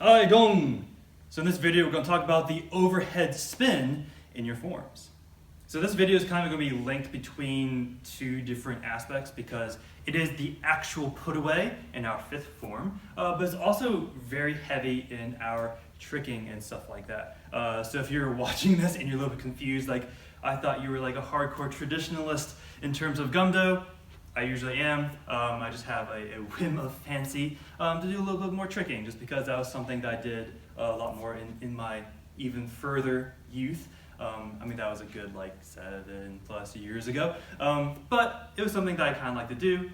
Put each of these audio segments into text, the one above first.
Haidong! So in this video we're going to talk about the overhead spin in your forms. So this video is kind of going to be linked between two different aspects because it is the actual put away in our fifth form, but it's also very heavy in our tricking and stuff like that. So if you're watching this and you're a little bit confused, like I thought you were like a hardcore traditionalist in terms of Gumdo, I usually am. I just have a whim of fancy to do a little bit more tricking just because that was something that I did a lot more in my even further youth. I mean, that was a good like 7+ years ago, but it was something that I kind of like to do.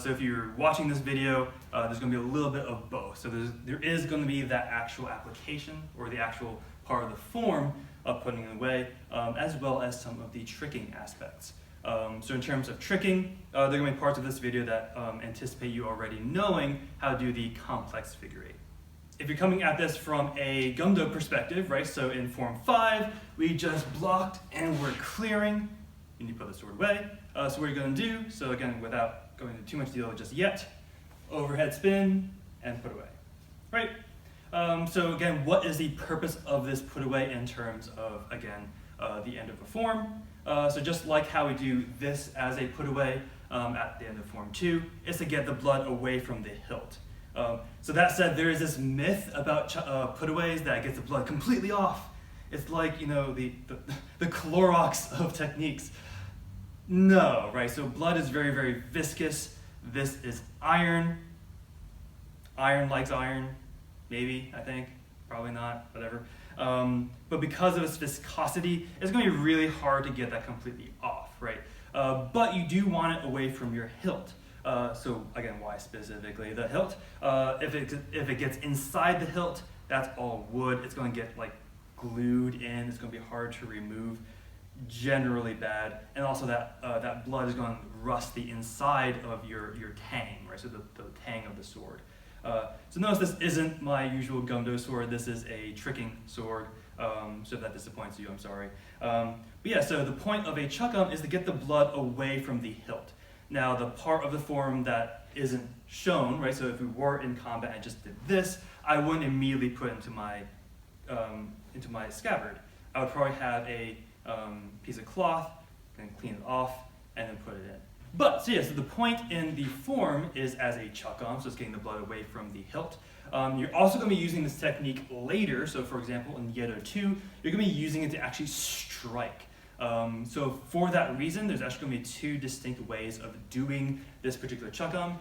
So if you're watching this video, there's going to be a little bit of both. So there is going to be that actual application or the actual part of the form of putting it away, as well as some of the tricking aspects. So in terms of tricking, there are going to be parts of this video that anticipate you already knowing how to do the complex figure eight. If you're coming at this from a Gumdo perspective, right, so in Form 5, we just blocked and we're clearing, and you put the sword away. So what you're going to do, so again, without going into too much detail just yet, overhead spin and put away, right? So again, what is the purpose of this put away in terms of, again, the end of a form? So just like how we do this as a put away at the end of Form 2, is to get the blood away from the hilt. So that said, there is this myth about putaways that gets the blood completely off. It's like, you know, the Clorox of techniques. No, right? So blood is very, very viscous. This is iron. Iron likes iron, maybe, I think. Probably not, whatever. But because of its viscosity, it's going to be really hard to get that completely off, right? But you do want it away from your hilt. So again, why specifically the hilt? If it gets inside the hilt, that's all wood. It's going to get like glued in. It's going to be hard to remove. Generally bad, and also that that blood is going to rust the inside of your tang, right? So the tang of the sword. So notice this isn't my usual Gumdo sword. This is a tricking sword. So if that disappoints you, I'm sorry. But yeah, so the point of a chukum is to get the blood away from the hilt. Now, the part of the form that isn't shown, right? So if we were in combat and just did this, I wouldn't immediately put it into my scabbard. I would probably have a piece of cloth and clean it off and then put it in. But so yeah, so the point in the form is as a chukum, so it's getting the blood away from the hilt. You're also going to be using this technique later. So for example, in Yedo 2, you're going to be using it to actually strike. So for that reason, there's actually going to be two distinct ways of doing this particular chukum.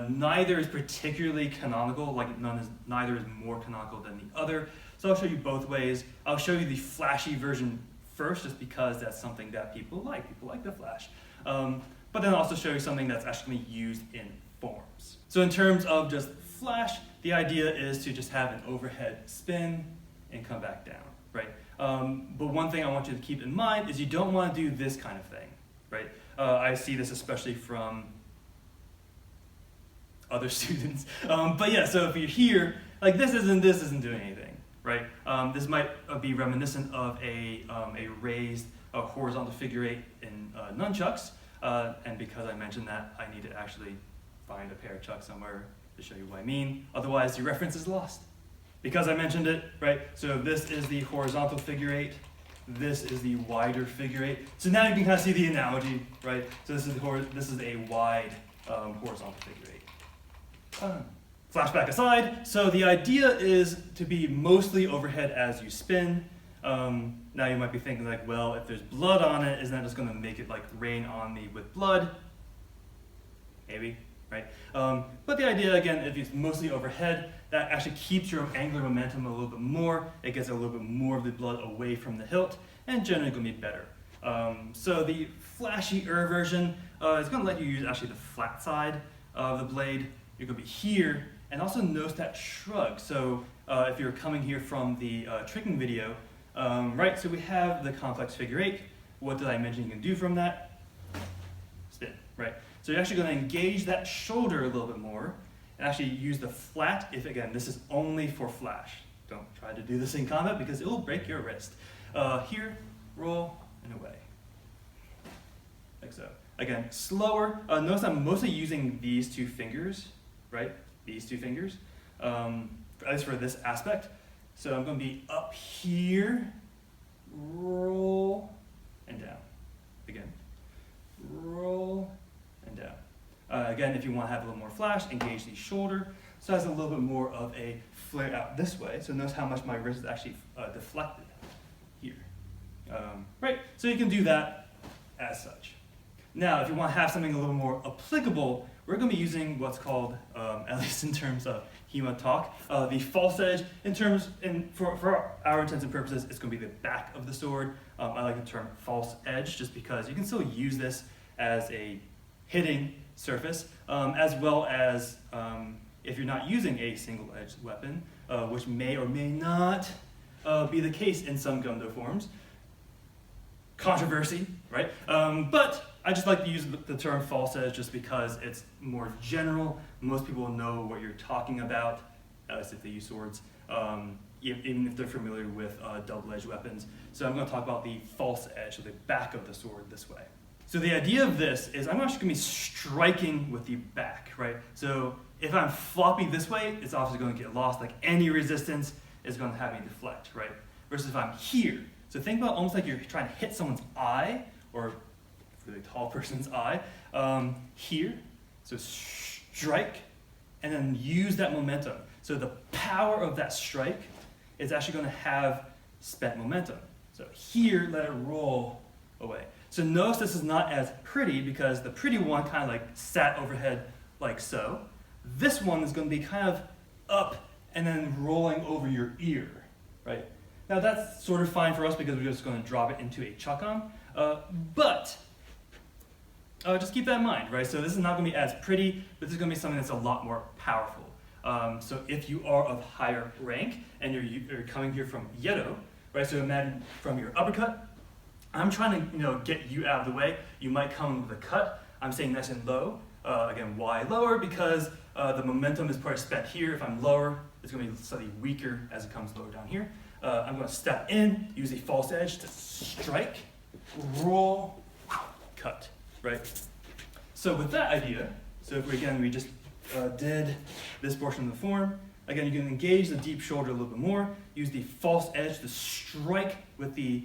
Neither is particularly canonical, like neither is more canonical than the other. So I'll show you both ways. I'll show you the flashy version first, just because that's something that people like. People like the flash. But then I'll also show you something that's actually going to be used in forms. So in terms of just flash, the idea is to just have an overhead spin and come back down, right? But one thing I want you to keep in mind is you don't want to do this kind of thing, right? I see this especially from other students. But yeah, so if you're here, like this isn't doing anything, right? This might be reminiscent of a raised horizontal figure eight in nunchucks. And because I mentioned that, I need to actually find a pair of chucks somewhere to show you what I mean. Otherwise, your reference is lost. Because I mentioned it, right? So this is the horizontal figure eight. This is the wider figure eight. So now you can kind of see the analogy, right? So this is a wide horizontal figure eight. Flashback aside, so the idea is to be mostly overhead as you spin. Now you might be thinking like, well, if there's blood on it, isn't that just going to make it like rain on me with blood? Maybe, right? But the idea, again, if it's mostly overhead, that actually keeps your angular momentum a little bit more. It gets a little bit more of the blood away from the hilt, and generally going to be better. So the flashy-er version is going to let you use actually the flat side of the blade. You're going to be here, and also notice that shrug. So if you're coming here from the tricking video, right, so we have the complex figure eight. What did I mention you can do from that? Spin, right? So you're actually going to engage that shoulder a little bit more and actually use the flat. If again, this is only for flash. Don't try to do this in combat because it will break your wrist. Here, roll, and away. Like so. Again, slower. Notice I'm mostly using these two fingers, right? These two fingers. at least for this aspect. So I'm going to be up here, roll, and down. Again, roll, and down. Again, if you want to have a little more flash, engage the shoulder. So it has a little bit more of a flare out this way. So notice how much my wrist is actually deflected here. Right, so you can do that as such. Now, if you want to have something a little more applicable, we're going to be using what's called, at least in terms of HEMA talk, the false edge. For our intents and purposes, it's going to be the back of the sword. I like the term false edge just because you can still use this as a hitting surface, as well as if you're not using a single-edged weapon, which may or may not be the case in some Gumdo forms. Controversy, right? But I just like to use the term false edge just because it's more general. Most people know what you're talking about, as if they use swords, even if they're familiar with double-edged weapons. So I'm going to talk about the false edge, so the back of the sword this way. So the idea of this is I'm actually going to be striking with the back, right? So if I'm floppy this way, it's obviously going to get lost. Like any resistance is going to have me deflect, right? Versus if I'm here. So think about almost like you're trying to hit someone's eye, or a really tall person's eye, here. So strike, and then use that momentum. So the power of that strike is actually going to have spent momentum. So here, let it roll away. So notice this is not as pretty because the pretty one kind of like sat overhead like so. This one is going to be kind of up and then rolling over your ear, right? Now that's sort of fine for us because we're just going to drop it into a chakan, but just keep that in mind, right? So this is not going to be as pretty, but this is going to be something that's a lot more powerful. So if you are of higher rank and you're coming here from Yedo, right? So imagine from your uppercut, I'm trying to get you out of the way. You might come with a cut. I'm staying nice and low. Again, why lower? Because the momentum is probably spent here. If I'm lower, it's going to be slightly weaker as it comes lower down here. I'm going to step in, use a false edge to strike, roll, cut, right? So with that idea, so if we just did this portion of the form, again, you can engage the deep shoulder a little bit more, use the false edge to strike with the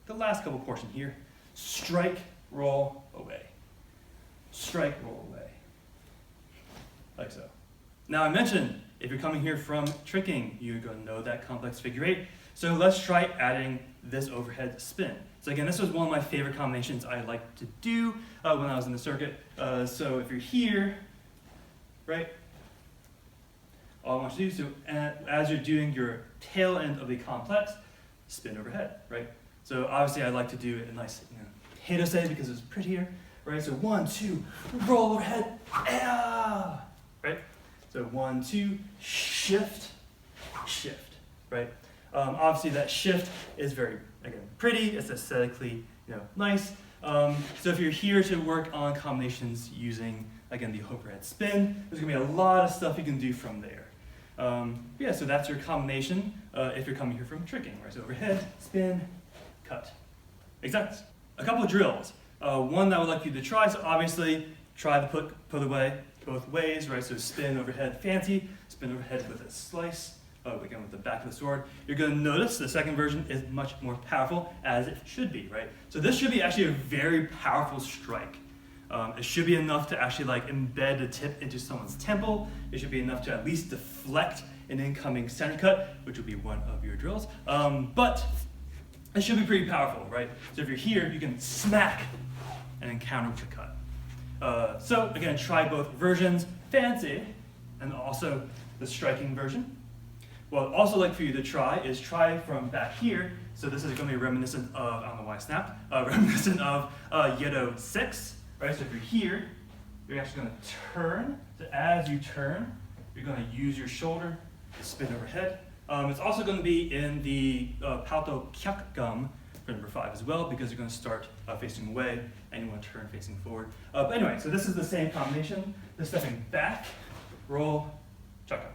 last couple portion here, strike, roll, away. Strike, roll, away. Like so. Now I mentioned, if you're coming here from tricking, you're going to know that complex figure eight. So let's try adding this overhead spin. So again, this was one of my favorite combinations I liked to do when I was in the circuit. So if you're here, right, all I want you to do, so as you're doing your tail end of the complex, spin overhead, right? So obviously I like to do a nice potato say because it's prettier, right? So 1, 2, roll overhead, right? So 1, 2, shift, shift, right? Obviously that shift is very, again, pretty, it's aesthetically, nice. So if you're here to work on combinations using, again, the overhead spin, there's gonna be a lot of stuff you can do from there. Yeah, so that's your combination if you're coming here from tricking, right? So overhead, spin, cut. Makes sense? A couple of drills. One that I would like you to try, so obviously try to put away both ways, right? So spin overhead fancy, spin overhead with a slice, again with the back of the sword. You're going to notice the second version is much more powerful, as it should be, right? So this should be actually a very powerful strike. It should be enough to actually like embed the tip into someone's temple. It should be enough to at least deflect an incoming center cut, which will be one of your drills. But it should be pretty powerful, right? So if you're here, you can smack and then counter with a cut. So again, try both versions, fancy, and also the striking version. What I'd also like for you to try is try from back here. So this is going to be reminiscent of, I don't know why I snapped, reminiscent of Yedo 6, right? So if you're here, you're actually going to turn. So as you turn, you're going to use your shoulder to spin overhead. It's also going to be in the Palto Kyak Gum for number 5 as well, because you're going to start facing away and you want to turn facing forward. But anyway, so this is the same combination. The stepping back, roll, chaka.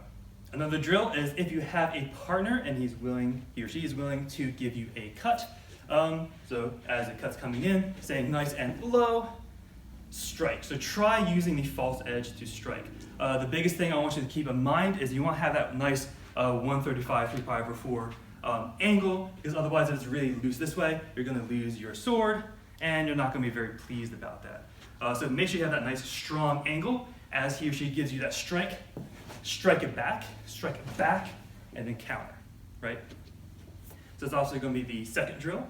Another drill is if you have a partner and he or she is willing to give you a cut. So as the cut's coming in, staying nice and low, strike. So try using the false edge to strike. The biggest thing I want you to keep in mind is you want to have that nice 135, 3/5/4 angle, because otherwise if it's really loose this way, you're going to lose your sword, and you're not going to be very pleased about that. So make sure you have that nice strong angle as he or she gives you that strike. Strike it back, and then counter, right? So it's obviously going to be the second drill.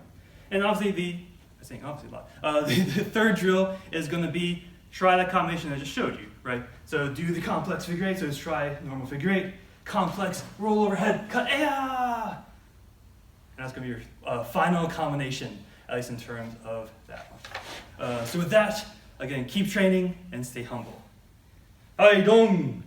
And obviously I'm saying obviously a lot. The third drill is going to be try that combination I just showed you, right? So do the complex figure eight. So just try normal figure eight, complex, roll overhead, cut, and that's going to be your final combination, at least in terms of that one. So with that, again, keep training and stay humble. Haidong